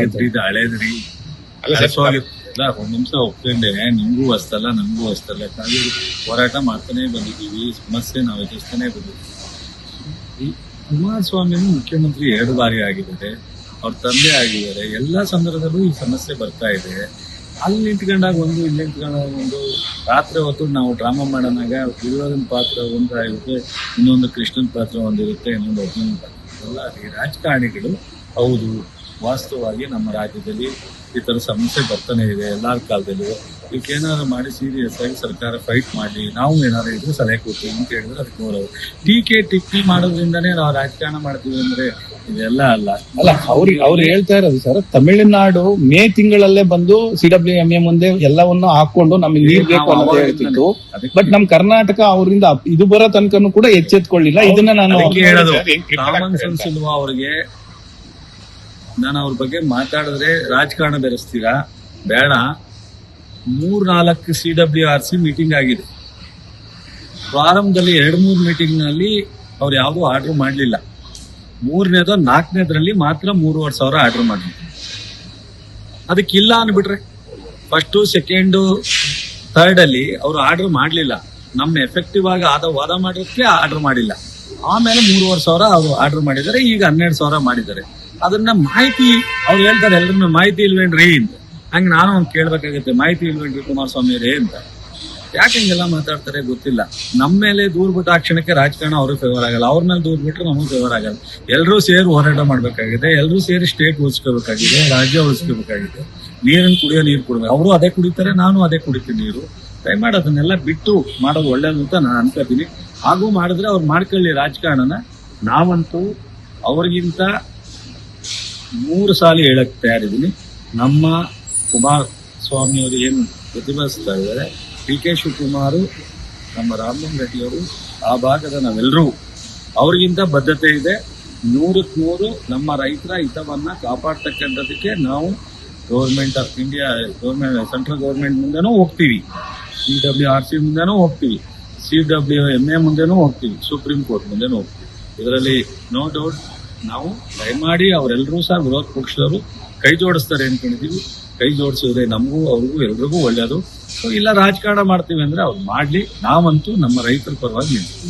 ಇದು ಹಳೇದ್ರಿ ಒಂದ್ ನಿಮಿಷ ಒಪ್ಕೊಂಡೆ. ನಿಮ್ಗೂ ಹೊಸ್ತಲ್ಲ ನಮಗೂ ಹೊಸ್ತಲ್ಲ. ಕಾವೇರಿ ಹೋರಾಟ ಮಾಡ್ತಾನೆ ಬಂದಿದ್ದೀವಿ, ಸಮಸ್ಯೆ ನಾವು ಎದುರಿಸ್ತಾನೆ ಬಂದಿದ್ದೀವಿ. ಕುಮಾರಸ್ವಾಮಿನೂ ಮುಖ್ಯಮಂತ್ರಿ 2 ಬಾರಿ ಆಗಿದ್ದಾರೆ, ಅವ್ರ ತಂದೆ ಆಗಿದ್ದಾರೆ. ಎಲ್ಲಾ ಸಂದರ್ಭದಲ್ಲೂ ಈ ಸಮಸ್ಯೆ ಬರ್ತಾ ಇದೆ. ಅಲ್ಲಿ ನಿಂತ್ಕೊಂಡಾಗ ಒಂದು, ಇಲ್ಲಿ ನಿಂತ್ಕೊಂಡಾಗ ಒಂದು. ರಾತ್ರಿ ಹೊತ್ತು ನಾವು ಡ್ರಾಮಾ ಮಾಡೋಣಾಗ ದುರ್ಯೋಧನ ಪಾತ್ರ ಒಂದಾಗಿರುತ್ತೆ, ಇನ್ನೊಂದು ಕೃಷ್ಣನ್ ಪಾತ್ರ ಒಂದಿರುತ್ತೆ, ಇನ್ನೊಂದು ಅರ್ಜುನ ಪಾತ್ರ ಎಲ್ಲ. ಈ ರಾಜಕಾರಣಿಗಳು ಹೌದು, ವಾಸ್ತವವಾಗಿ ನಮ್ಮ ರಾಜ್ಯದಲ್ಲಿ ಈ ತರ ಸಮಸ್ಯೆ ಬರ್ತಾನೆ ಇದೆ ಎಲ್ಲಾರ ಕಾಲದಲ್ಲೂ. ಇದಕ್ಕೆ ಏನಾದ್ರು ಮಾಡಿ ಸೀರಿಯಸ್ ಆಗಿ ಸರ್ಕಾರ ಫೈಟ್ ಮಾಡಿ, ನಾವು ಏನಾದ್ರು ಇದ್ರೆ ಸಲಹೆ ಕೊಡ್ತೀವಿ ಅಂತ ಹೇಳಿದ್ರೆ ಅದಕ್ಕೆ ನೋಡೋದು. ಟೀಕೆ ಟಿಪ್ಪಣಿ ಮಾಡೋದ್ರಿಂದನೇ ನಾವು ರಾಜಕಾರಣ ಮಾಡ್ತೀವಿ ಅಂದ್ರೆ ಇದೆಲ್ಲ ಅಲ್ಲ. ಅವ್ರು ಹೇಳ್ತಾ ಇರೋದು ಸರ್, ತಮಿಳುನಾಡು ಮೇ ತಿಂಗಳಲ್ಲೇ ಬಂದು CWMA ಮುಂದೆ ಎಲ್ಲವನ್ನು ಹಾಕೊಂಡು ನಮಗೆ ನೀರ್ ಬೇಕು ಅನ್ನೋದು ಹೇಳ್ತಿತ್ತು. ಬಟ್ ನಮ್ ಕರ್ನಾಟಕ ಅವರಿಂದ ಇದು ಬರೋ ತನಕನೂ ಕೂಡ ಎಚ್ಚೆತ್ಕೊಳ್ಳಿಲ್ಲ. ಇದನ್ನ ನಾನು ಹೇಳೋದು, ಕಾಮನ್ ಸೆನ್ಸ್ ಇಲ್ವಾ ಅವ್ರಿಗೆ? ನಾನು ಅವ್ರ ಬಗ್ಗೆ ಮಾತಾಡಿದ್ರೆ ರಾಜಕಾರಣ ಬೆರೆಸ್ತೀರಾ? ಬೇಡ. 3-4 CWRC ಮೀಟಿಂಗ್ ಆಗಿದೆ. ಪ್ರಾರಂಭದಲ್ಲಿ 2-3 ಮೀಟಿಂಗ್ ನಲ್ಲಿ ಅವ್ರು ಯಾವ್ದು ಆರ್ಡರ್ ಮಾಡ್ಲಿಲ್ಲ. 3ನೇದೋ 4ನೇದ್ರಲ್ಲಿ ಮಾತ್ರ 3,500 ಆರ್ಡರ್ ಮಾಡಿದ್ರು. ಅದಕ್ಕಿಲ್ಲ ಅನ್ಬಿಟ್ರೆ ಫಸ್ಟ್, ಸೆಕೆಂಡ್, ಥರ್ಡ್ ಅಲ್ಲಿ ಅವ್ರು ಆರ್ಡರ್ ಮಾಡ್ಲಿಲ್ಲ. ನಮ್ಮ ಎಫೆಕ್ಟಿವ್ ಆಗಿ ವಾದ ಮಾಡೋದಕ್ಕೆ ಆರ್ಡರ್ ಮಾಡಿಲ್ಲ. ಆಮೇಲೆ 3,500 ಅವ್ರು ಆರ್ಡರ್ ಮಾಡಿದ್ದಾರೆ. ಈಗ 12,000 ಮಾಡಿದ್ದಾರೆ. ಅದನ್ನ ಮಾಹಿತಿ ಅವ್ರು ಹೇಳ್ತಾರೆ, ಎಲ್ಲರನ್ನ ಮಾಹಿತಿ ಇಲ್ವೇನ್ರಿ ಅಂತ. ಹಂಗೆ ನಾನು ಕೇಳ್ಬೇಕಾಗತ್ತೆ, ಮಾಹಿತಿ ಇಲ್ವೇನ್ರಿ ಕುಮಾರಸ್ವಾಮಿ ಅವರೇ ಅಂತ. ಯಾಕೆ ಹಿಂಗೆಲ್ಲ ಮಾತಾಡ್ತಾರೆ ಗೊತ್ತಿಲ್ಲ. ನಮ್ಮ ಮೇಲೆ ದೂರ್ ಬಿಟ್ಟ ಆ ಕ್ಷಣಕ್ಕೆ ರಾಜಕಾರಣ ಅವ್ರಿಗೆ ಫೇವರ್ ಆಗಲ್ಲ, ಅವ್ರ ಮೇಲೆ ದೂರ್ ಬಿಟ್ರೆ ನಮಗೆ ಫೇವರ್ ಆಗಲ್ಲ. ಎಲ್ಲರೂ ಸೇರಿ ಹೋರಾಟ ಮಾಡ್ಬೇಕಾಗಿದೆ, ಎಲ್ಲರೂ ಸೇರಿ ಸ್ಟೇಟ್ ಉಳಿಸ್ಕೋಬೇಕಾಗಿದೆ, ರಾಜ್ಯ ಉಳಿಸ್ಕೋಬೇಕಾಗಿದೆ. ನೀರನ್ನು ಕುಡಿಯೋ ನೀರು ಕೊಡ್ಬೇಕು. ಅವರು ಅದೇ ಕುಡಿತಾರೆ, ನಾನು ಅದೇ ಕುಡಿತೀನಿ ನೀರು. ದಯಮಾಡಿ ಅದನ್ನೆಲ್ಲ ಬಿಟ್ಟು ಮಾಡೋದು ಒಳ್ಳೇದು ಅಂತ ನಾನು ಅನ್ಕೋತೀನಿ. ಹಾಗೂ ಮಾಡಿದ್ರೆ ಅವ್ರು ಮಾಡ್ಕೊಳ್ಳಿ ರಾಜಕಾರಣನ. ನಾವಂತೂ ಅವ್ರಿಗಿಂತ 3 ಸಾಲಿ ಹೇಳಕ್ ತಯಾರಿದ್ದೀನಿ. ನಮ್ಮ ಕುಮಾರಸ್ವಾಮಿ ಅವರು ಏನು ಪ್ರತಿಭಟಿಸ್ತಾ ಇದ್ದಾರೆ, DK ಶಿವಕುಮಾರ್, ನಮ್ಮ ರಾಮಲಿಂಗ ರೆಡ್ಡಿ ಅವರು, ಆ ಭಾಗದ ನಾವೆಲ್ಲರೂ ಅವ್ರಿಗಿಂತ ಬದ್ಧತೆ ಇದೆ. 100% ನಮ್ಮ ರೈತರ ಹಿತವನ್ನ ಕಾಪಾಡ್ತಕ್ಕಂಥದಕ್ಕೆ ನಾವು government of India, central government ಮುಂದೆನೂ ಹೋಗ್ತೀವಿ, CWRC ಮುಂದೆನೂ ಹೋಗ್ತೀವಿ, CWMA ಮುಂದೆನೂ ಹೋಗ್ತೀವಿ, ಸುಪ್ರೀಂ ಕೋರ್ಟ್ ಮುಂದೆನೂ ಹೋಗ್ತೀವಿ. ಇದರಲ್ಲಿ ನೋ ಡೌಟ್. ನಾವು ದಯಮಾಡಿ ಅವರೆಲ್ಲರೂ ಸಹ ವಿರೋಧ ಪಕ್ಷದವರು ಕೈ ಜೋಡಿಸ್ತಾರೆ ಅನ್ಕೊಂಡಿದೀವಿ. ಕೈ ಜೋಡಿಸಿದ್ರೆ ನಮಗೂ ಅವ್ರಿಗೂ ಎಲ್ರಿಗೂ ಒಳ್ಳೇದು. ಸೊ ಇಲ್ಲ ರಾಜಕಾರಣ ಮಾಡ್ತೀವಿ ಅಂದ್ರೆ ಅವ್ರು ಮಾಡ್ಲಿ. ನಾವಂತೂ ನಮ್ಮ ರೈತರ ಪರವಾಗಿ ನಿಲ್ತೀವಿ.